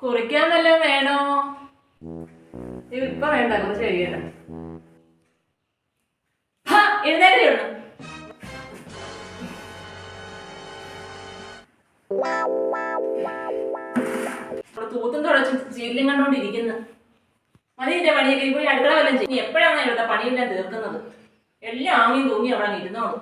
കുറിക്കാൻ വല്ലതും വേണോ? ഇപ്പൊ വേണ്ട, കുറച്ച് കഴിയണ്ട. എഴുന്നേറ്റുള്ളൂ. തൂത്തും തുടച്ചും സീരിയലും കണ്ടോണ്ടിരിക്കുന്നു. മതി എന്റെ പണിയൊക്കെ പോയി അടുക്കള വല്ലതും ചെയ്യും. എപ്പോഴാണ് ഇവിടുത്തെ പണിയെല്ലാം തീർക്കുന്നത്? എല്ലാം ആങ്ങിയും തൂങ്ങി അവിടെ ഇരുന്നോളൂ.